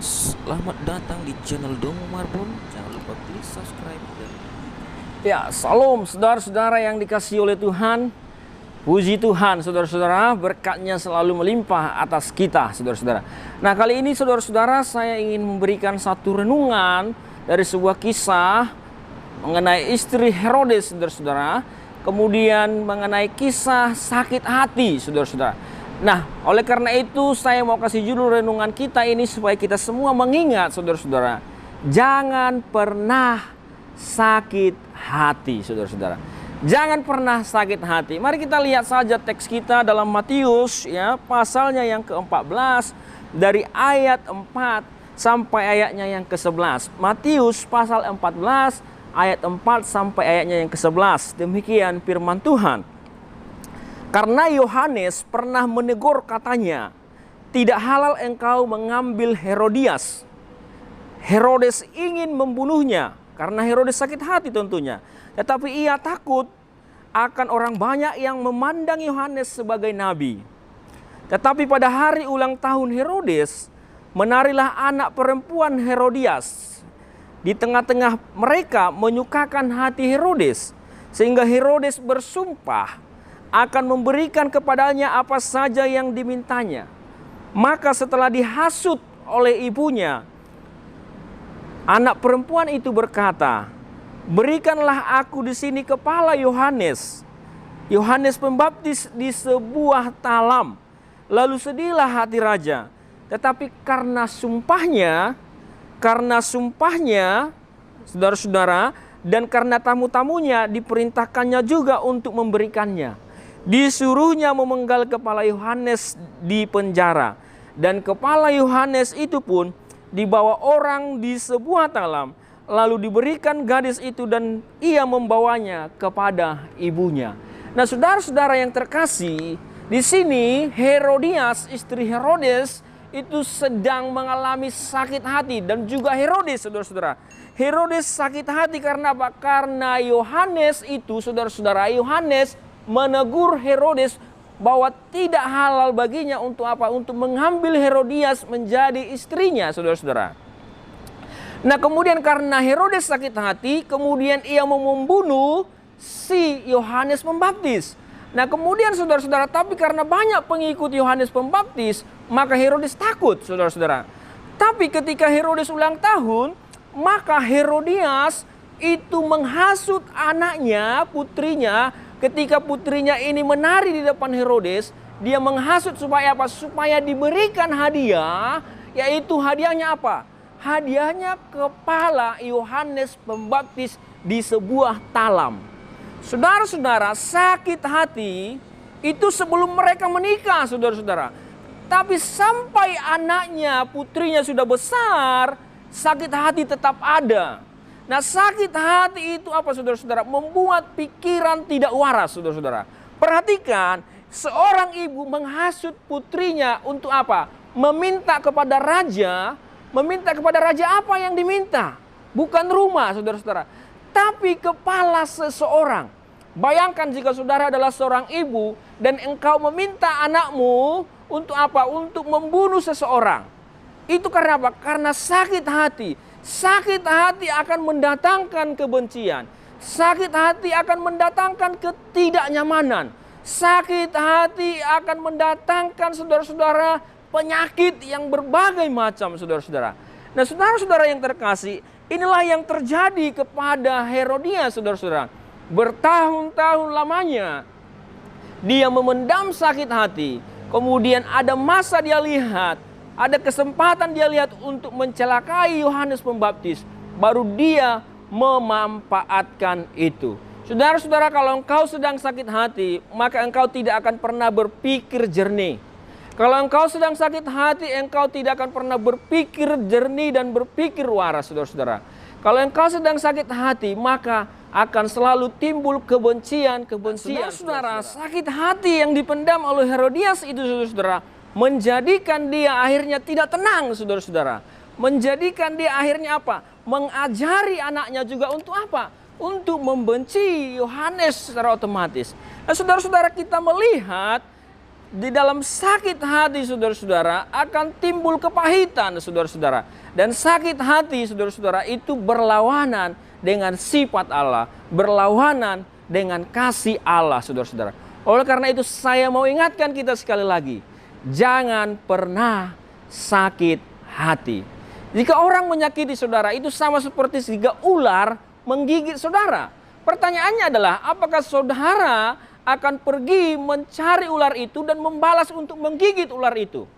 Selamat datang di channel Domo Marbon. Jangan lupa klik subscribe dan Ya, salam saudara-saudara yang dikasihi oleh Tuhan. Puji Tuhan, saudara-saudara, berkatnya selalu melimpah atas kita, saudara-saudara. Nah, kali ini saudara-saudara, saya ingin memberikan satu renungan dari sebuah kisah mengenai istri Herodes, saudara-saudara. Kemudian mengenai kisah sakit hati, saudara-saudara. Nah, oleh karena itu saya mau kasih judul renungan kita ini supaya kita semua mengingat, saudara-saudara, jangan pernah sakit hati, saudara-saudara. Jangan pernah sakit hati. Mari kita lihat saja teks kita dalam Matius, ya, pasalnya yang ke-14 dari ayat 4 sampai ayatnya yang ke-11. Matius pasal 14 ayat 4 sampai ayatnya yang ke-11. Demikian firman Tuhan. Karena Yohanes pernah menegur katanya, tidak halal engkau mengambil Herodias. Herodes ingin membunuhnya karena Herodes sakit hati tentunya. Tetapi ia takut akan orang banyak yang memandang Yohanes sebagai nabi. Tetapi pada hari ulang tahun Herodes, menarilah anak perempuan Herodias. Di tengah-tengah mereka menyukakan hati Herodes, sehingga Herodes bersumpah akan memberikan kepadanya apa saja yang dimintanya. Maka setelah dihasut oleh ibunya, anak perempuan itu berkata, berikanlah aku di sini kepala Yohanes. Yohanes Pembaptis di sebuah talam. Lalu sedihlah hati raja. Tetapi karena sumpahnya, saudara-saudara, dan karena tamu-tamunya diperintahkannya juga untuk memberikannya. Disuruhnya memenggal kepala Yohanes di penjara. Dan kepala Yohanes itu pun dibawa orang di sebuah talam. Lalu diberikan gadis itu dan ia membawanya kepada ibunya. Nah, saudara-saudara yang terkasih, di sini Herodias, istri Herodes, itu sedang mengalami sakit hati. Dan juga Herodes, saudara-saudara. Herodes sakit hati karena apa? Karena Yohanes itu, saudara-saudara, Yohanes menegur Herodes bahwa tidak halal baginya untuk apa? Untuk mengambil Herodias menjadi istrinya, saudara-saudara. Nah, kemudian karena Herodes sakit hati, kemudian ia mau membunuh si Yohanes Pembaptis. Nah, kemudian saudara-saudara, tapi karena banyak pengikut Yohanes Pembaptis, maka Herodes takut, saudara-saudara. Tapi ketika Herodes ulang tahun, maka Herodias itu menghasut anaknya, putrinya. Ketika putrinya ini menari di depan Herodes, dia menghasut supaya apa? Supaya diberikan hadiah, yaitu hadiahnya apa? Hadiahnya kepala Yohanes Pembaptis di sebuah talam. Saudara-saudara, sakit hati itu sebelum mereka menikah, saudara-saudara. Tapi sampai anaknya, putrinya sudah besar, sakit hati tetap ada. Nah, sakit hati itu apa, saudara-saudara? Membuat pikiran tidak waras, saudara-saudara. Perhatikan, seorang ibu menghasut putrinya untuk apa? Meminta kepada raja apa yang diminta? Bukan rumah, saudara-saudara, tapi kepala seseorang. Bayangkan jika saudara adalah seorang ibu dan engkau meminta anakmu untuk apa? Untuk membunuh seseorang. Itu karena apa? Karena sakit hati. Sakit hati akan mendatangkan kebencian. Sakit hati akan mendatangkan ketidaknyamanan. Sakit hati akan mendatangkan, saudara-saudara, penyakit yang berbagai macam, saudara-saudara. Nah, saudara-saudara yang terkasih, inilah yang terjadi kepada Herodias, saudara-saudara. Bertahun-tahun lamanya dia memendam sakit hati. Kemudian ada masa dia lihat, ada kesempatan dia lihat untuk mencelakai Yohanes Pembaptis. Baru dia memanfaatkan itu. Saudara-saudara, kalau engkau sedang sakit hati, maka engkau tidak akan pernah berpikir jernih. Kalau engkau sedang sakit hati, engkau tidak akan pernah berpikir jernih dan berpikir waras, saudara-saudara. Kalau engkau sedang sakit hati, maka akan selalu timbul kebencian. Saudara-saudara, sakit hati yang dipendam oleh Herodias itu, saudara-saudara, menjadikan dia akhirnya tidak tenang, saudara-saudara. Menjadikan dia akhirnya apa? Mengajari anaknya juga untuk apa? Untuk membenci Yohanes secara otomatis. Nah, saudara-saudara, kita melihat di dalam sakit hati saudara-saudara akan timbul kepahitan saudara-saudara. Dan sakit hati saudara-saudara itu berlawanan dengan sifat Allah, berlawanan dengan kasih Allah saudara-saudara. Oleh karena itu saya mau ingatkan kita sekali lagi, jangan pernah sakit hati. Jika orang menyakiti saudara itu sama seperti jika ular menggigit saudara. Pertanyaannya adalah apakah saudara akan pergi mencari ular itu dan membalas untuk menggigit ular itu?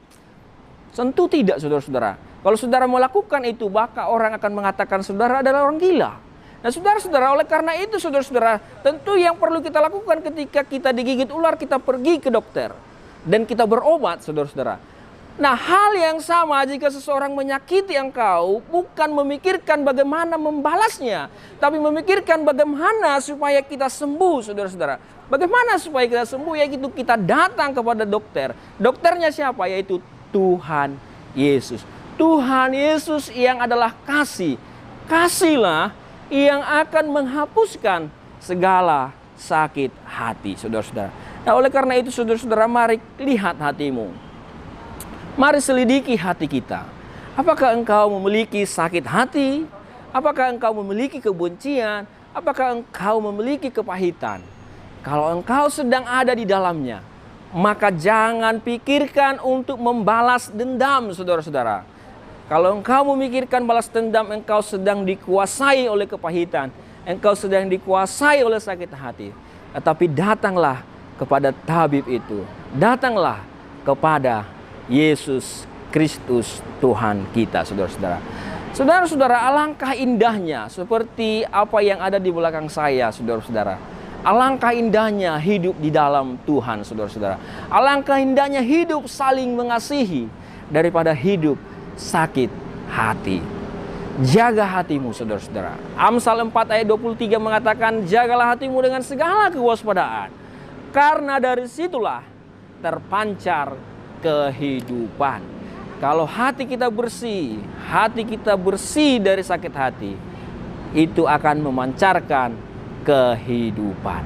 Tentu tidak saudara-saudara. Kalau saudara melakukan itu, maka orang akan mengatakan saudara adalah orang gila. Nah saudara-saudara, oleh karena itu saudara-saudara, tentu yang perlu kita lakukan ketika kita digigit ular, kita pergi ke dokter. Dan kita berobat saudara-saudara. Nah hal yang sama jika seseorang menyakiti engkau, bukan memikirkan bagaimana membalasnya, tapi memikirkan bagaimana supaya kita sembuh saudara-saudara. Bagaimana supaya kita sembuh, yaitu kita datang kepada dokter. Dokternya siapa? Yaitu Tuhan Yesus. Tuhan Yesus yang adalah kasih. Kasihlah yang akan menghapuskan segala sakit hati saudara-saudara. Nah oleh karena itu saudara-saudara, mari lihat hatimu. Mari selidiki hati kita. Apakah engkau memiliki sakit hati? Apakah engkau memiliki kebencian? Apakah engkau memiliki kepahitan? Kalau engkau sedang ada di dalamnya, maka jangan pikirkan untuk membalas dendam saudara-saudara. Kalau engkau memikirkan balas dendam, engkau sedang dikuasai oleh kepahitan. Engkau sedang dikuasai oleh sakit hati. Tetapi datanglah kepada tabib itu. Datanglah kepada Yesus Kristus Tuhan kita saudara-saudara. Saudara-saudara, alangkah indahnya seperti apa yang ada di belakang saya saudara-saudara. Alangkah indahnya hidup di dalam Tuhan saudara-saudara. Alangkah indahnya hidup saling mengasihi daripada hidup sakit hati. Jaga hatimu saudara-saudara. Amsal 4 ayat 23 mengatakan, jagalah hatimu dengan segala kewaspadaan, karena dari situlah terpancar kehidupan. Kalau hati kita bersih dari sakit hati, itu akan memancarkan kehidupan.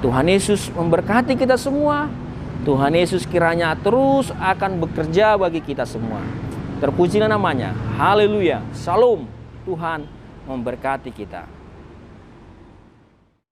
Tuhan Yesus memberkati kita semua. Tuhan Yesus kiranya terus akan bekerja bagi kita semua. Terpujilah namanya. Haleluya. Shalom. Tuhan memberkati kita.